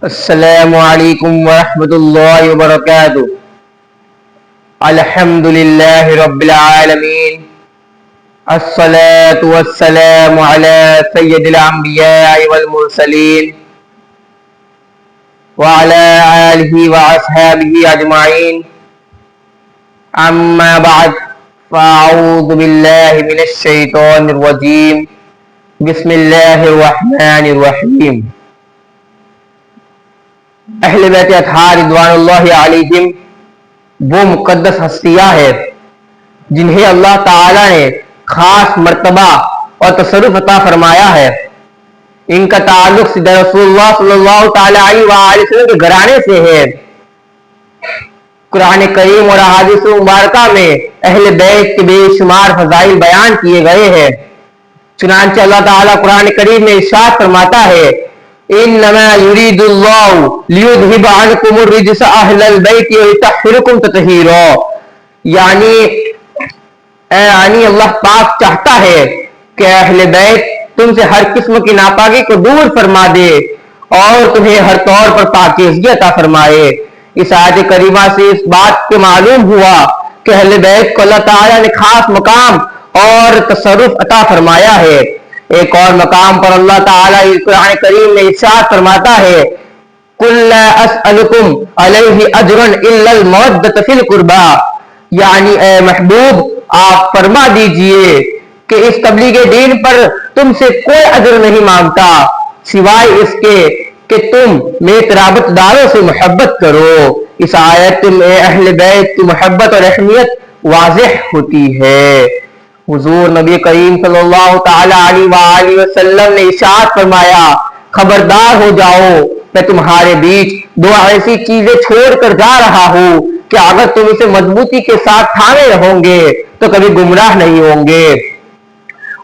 السلام علیکم ورحمۃ اللہ وبرکاتہ۔ الحمد للہ رب العالمین، الصلاة والسلام علی سید الانبیاء والمرسلین وعلی آلہ واصحابہ اجمعین، اما بعد فاعوذ باللہ من الشیطان الرجیم، بسم اللہ الرحمن الرحیم۔ اہل بیت اطہار رضوان اللہ علیہم وہ مقدس ہستیاں ہیں جنہیں اللہ تعالی نے خاص مرتبہ اور تصرف عطا فرمایا ہے۔ ان کا تعلق سید رسول اللہ صلی اللہ تعالی علیہ وآلہ وسلم کے گھرانے سے ہے۔ قرآن کریم اور احادیث مبارکہ میں اہل بیت کے بے شمار فضائل بیان کیے گئے ہیں۔ چنانچہ اللہ تعالیٰ قرآن کریم میں ارشاد فرماتا ہے، انما یرید اللہ لیذھب عنکم الرجس اہل البیت ویطہرکم تطہیرا، یعنی اللہ پاک چاہتا ہے کہ اہل بیت تم سے ہر قسم کی ناپاکی کو دور فرما دے اور تمہیں ہر طور پر پاکیزگی عطا فرمائے۔ اس آیت کریمہ سے اس بات کے معلوم ہوا کہ اہل بیت کو اللہ تعالیٰ نے خاص مقام اور تصرف عطا فرمایا ہے۔ ایک اور مقام پر اللہ تعالیٰ قرآن کریم میں ارشاد فرماتا ہے، قُلْ لَا أَسْأَلُكُمْ عَلَيْهِ أَجْرًا إِلَّا الْمَوَدَّةَ فِي الْقُرْبَى، یعنی اے محبوب آپ فرما دیجئے کہ اس تبلیغ دین پر تم سے کوئی اجر نہیں مانگتا سوائے اس کے کہ تم میرے قرابت داروں سے محبت کرو۔ اس آیت میں اہل بیت کی محبت اور اہمیت واضح ہوتی ہے۔ حضور نبی کریم صلی اللہ تعالی علیہ وآلہ وسلم نے ارشاد فرمایا، خبردار ہو جاؤ میں تمہارے بیچ دو ایسی چیزیں چھوڑ کر جا رہا ہوں کہ اگر تم اسے مضبوطی کے ساتھ تھامے رہو گے تو کبھی گمراہ نہیں ہوں گے۔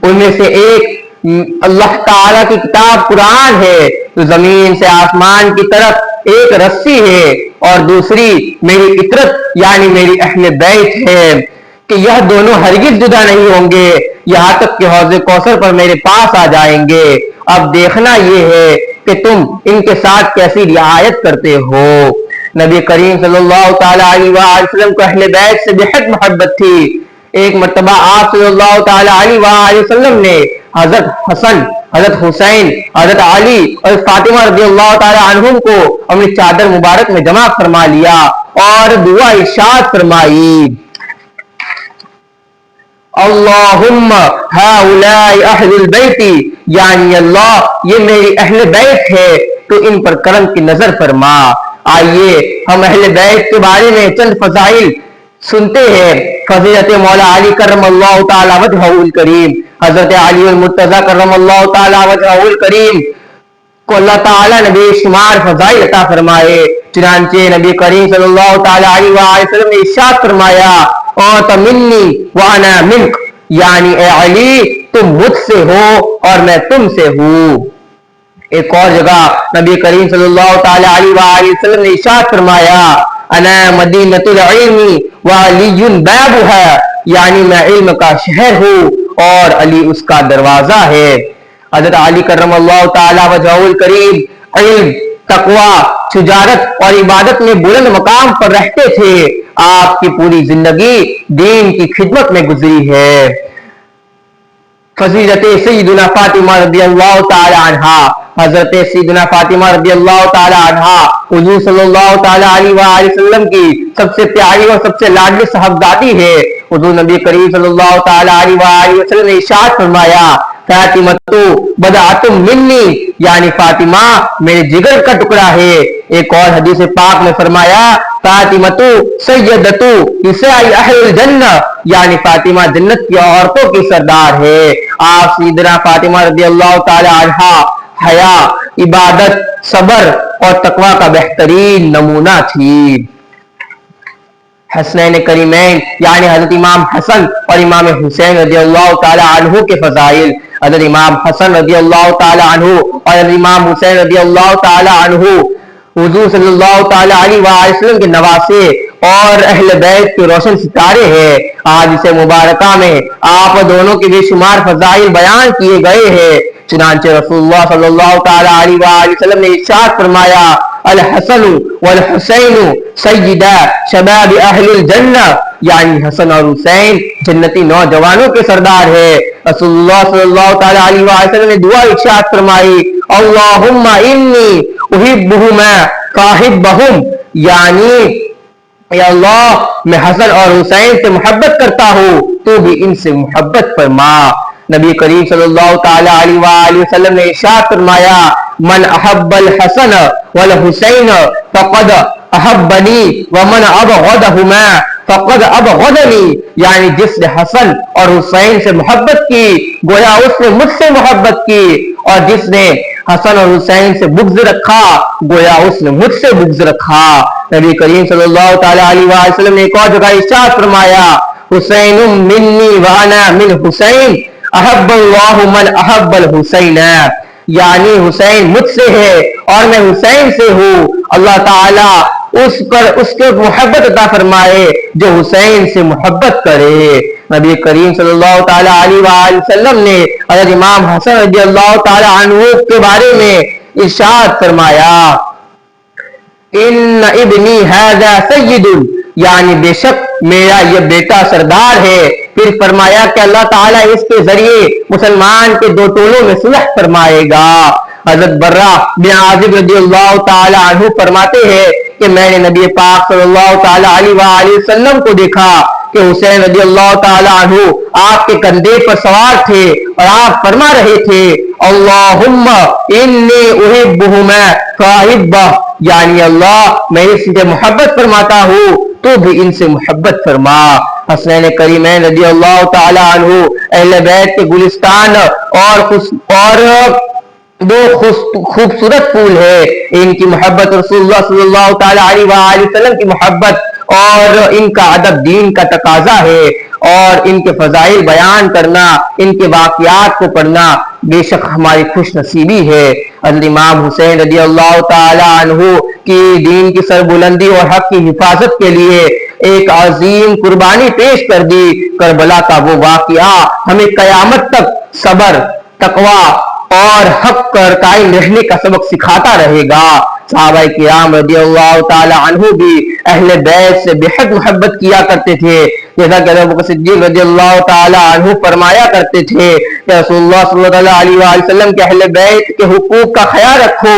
ان میں سے ایک اللہ تعالیٰ کی کتاب قرآن ہے جو زمین سے آسمان کی طرف ایک رسی ہے، اور دوسری میری اطرت یعنی میری اہل بیت ہے کہ یہ دونوں ہرگز جدا نہیں ہوں گے یہاں تک کہ حوض کوثر پر میرے پاس آ جائیں گے۔ اب دیکھنا یہ ہے کہ تم ان کے ساتھ کیسی رعایت کرتے ہو۔ نبی کریم صلی اللہ تعالی علیہ وآلہ وسلم کو اہل بیت سے بہت محبت تھی۔ ایک مرتبہ آپ صلی اللہ تعالی علیہ وآلہ وسلم نے حضرت حسن، حضرت حسین، حضرت علی اور فاطمہ رضی اللہ تعالی عنہم کو اپنی چادر مبارک میں جمع فرما لیا اور دعا ارشاد فرمائی، اللہم ہؤلاء اہل البیت، یعنی اللہ یہ میری اہل بیت ہے تو ان پر کرم کی نظر فرما۔ آئیے ہم اہل بیت کے بارے میں چند فضائل سنتے ہیں۔ فضیلت مولا علی کرم اللہ تعالی وجہہ الکریم، حضرت علی المرتضی کرم اللہ تعالی وجہہ الکریم کو اللہ تعالیٰ نے بے شمار فضائل عطا فرمائے۔ چنانچہ نبی کریم صلی اللہ تعالی علیہ وآلہ وسلم نے ارشاد فرمایا، انت منی وانا منک، یعنی اے علی تم مجھ سے ہو اور میں تم سے ہوں۔ ایک اور جگہ نبی کریم صلی اللہ تعالی علیہ وآلہ وسلم نے ارشاد فرمایا، انا مدینۃ العلم وعلی بابھا، یعنی میں علم کا شہر ہوں اور علی اس کا دروازہ ہے۔ حضرت علی کرم اللہ تعالی وجہہ الکریم علم، تقوی، تجارت اور عبادت میں بلند مقام پر رہتے تھے۔ آپ کی پوری زندگی دین کی خدمت میں گزری ہے۔ فضیلت سیدنا فاطمہ رضی اللہ تعالی عنہا، حضرت سیدنا فاطمہ رضی اللہ تعالی عنہا حضور صلی اللہ تعالی علیہ وآلہ وسلم کی سب سے پیاری اور سب سے لاڈلی صاحبزادی ہے۔ حضور نبی کریم صلی اللہ تعالی علیہ وآلہ وسلم نے ارشاد فرمایا، فاطمہ تو بدعۃ منی، یعنی فاطمہ میرے جگر کا ٹکڑا ہے۔ ایک اور حدیث پاک میں فرمایا، فاطمہ تو سیدۃ نساء اہل الجنہ، یعنی فاطمہ جنت کی عورتوں کی سردار ہے۔ آپ سیدنا فاطمہ رضی اللہ تعالی عنہا حیا، عبادت، صبر اور تقوی کا بہترین نمونہ تھی۔ حسنین کریمین یعنی حضرت امام حسن اور امام حسین رضی اللہ تعالی عنہ کے فضائل۔ حضرت امام حسن رضی اللہ تعالی عنہ اور حضرت امام حسین رضی اللہ تعالی عنہ حضور صلی اللہ تعالی علیہ وآلہ وسلم کے نواسے اور اہل بیت کے روشن ستارے ہیں۔ آج اس مبارکہ میں آپ دونوں کے بے شمار فضائل بیان کیے گئے ہیں۔ چنانچہ رسول اللہ صلی اللہ تعالی علیہ وآلہ وسلم نے ارشاد فرمایا الحسن والحسین سیدا شباب اہل الجنہ، یعنی حسن اور حسین جنتی نوجوانوں کے سردار ہے۔ رسول اللہ صلی اللہ تعالی علیہ وآلہ وسلم نے دعا ارشاد فرمائی اللہم انی احبہما فاحبہم، یعنی یا اللہ میں حسن اور حسین سے محبت کرتا ہوں، تو بھی ان سے محبت فرما۔ نبی کریم صلی اللہ تعالی علیہ وآلہ وسلم نے ارشاد فرمایا من احب الحسن والحسین فقد احبنی ومن ابغضہما فقد ابغضنی، یعنی جس نے حسن اور حسین سے محبت کی گویا اس نے مجھ سے محبت کی، اور جس نے حسن اور حسین سے بغض رکھا گویا اس نے مجھ سے بغض رکھا۔ نبی کریم صلی اللہ تعالی علیہ وآلہ وسلم نے ایک اور جگہ ارشاد فرمایا حسین منی وانا من حسین احب اللہ من احب الحسین، یعنی حسین مجھ سے ہے اور میں حسین سے ہوں، اللہ تعالیٰ اس کے محبت عطا فرمائے جو حسین سے محبت کرے۔ نبی کریم صلی اللہ تعالی علیہ وآلہ وسلم نے حضرت امام حسن رضی اللہ تعالی عنہ کے بارے میں ارشاد فرمایا ان ابنی ھذا سید، یعنی بے شک میرا یہ بیٹا سردار ہے۔ پھر فرمایا کہ اللہ تعالیٰ اس کے ذریعے مسلمان کے دو ٹولوں میں صلح فرمائے گا۔ حضرت برہ بن عازب رضی اللہ تعالی عنہ فرماتے ہیں کہ میں نے نبی پاک صلی اللہ تعالی علیہ وآلہ وسلم کو دیکھا کہ حسین رضی اللہ تعالی عنہ آپ کے کندھے پر سوار تھے اور آپ فرما رہے تھے اللہم انی احبہما فاحبہ، یعنی اللہ میں اس سے محبت فرماتا ہوں تو بھی ان سے محبت فرما۔ حسنین کریمین رضی اللہ تعالی عنہ اہل بیت کے گلستان اور دو خوبصورت پھول ہے، ان کی محبت رسول اللہ صلی اللہ تعالی علیہ وآلہ وسلم کی محبت اور ان کا ادب دین کا تقاضا ہے، اور ان کے فضائل بیان کرنا، ان کے واقعات کو پڑھنا بے شک ہماری خوش نصیبی ہے۔ حضرت امام حسین رضی اللہ تعالی عنہ کی دین کی سربلندی اور حق کی حفاظت کے لیے ایک عظیم قربانی پیش کر دی۔ کربلا کا وہ واقعہ ہمیں قیامت تک صبر، تقوی اور حق پر قائم رہنے کا سبق سکھاتا رہے گا۔ صحابہ کرام رضی اللہ تعالی عنہ بھی اہل بیت سے بے حد محبت کیا کرتے تھے، جیسا کہ ابو بکر صدیق رضی اللہ تعالی عنہ فرمایا کرتے تھے کہ رسول اللہ صلی اللہ علیہ وآلہ وسلم کے اہل بیت کے حقوق کا خیال رکھو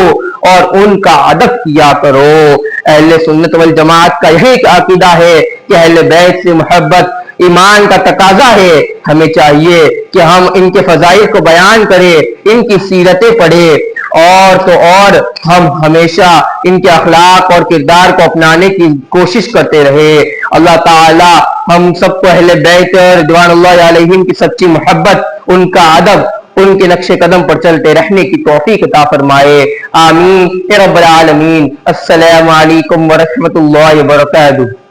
اور ان کا ادب کیا کرو۔ اہل سنت والجماعت کا یہی عقیدہ ہے کہ اہل بیت سے محبت ایمان کا تقاضا ہے۔ ہمیں چاہیے کہ ہم ان کے فضائل کو بیان کریں، ان کی سیرتیں پڑھیں، اور ہم ہمیشہ ان کے اخلاق اور کردار کو اپنانے کی کوشش کرتے رہے۔ اللہ تعالی ہم سب کو اہل بیت رضوان اللہ علیہم کی سچی محبت، ان کا ادب، ان کے نقش قدم پر چلتے رہنے کی توفیق عطا فرمائے، آمین یا رب العالمین۔ السلام علیکم ورحمۃ اللہ وبرکاتہ۔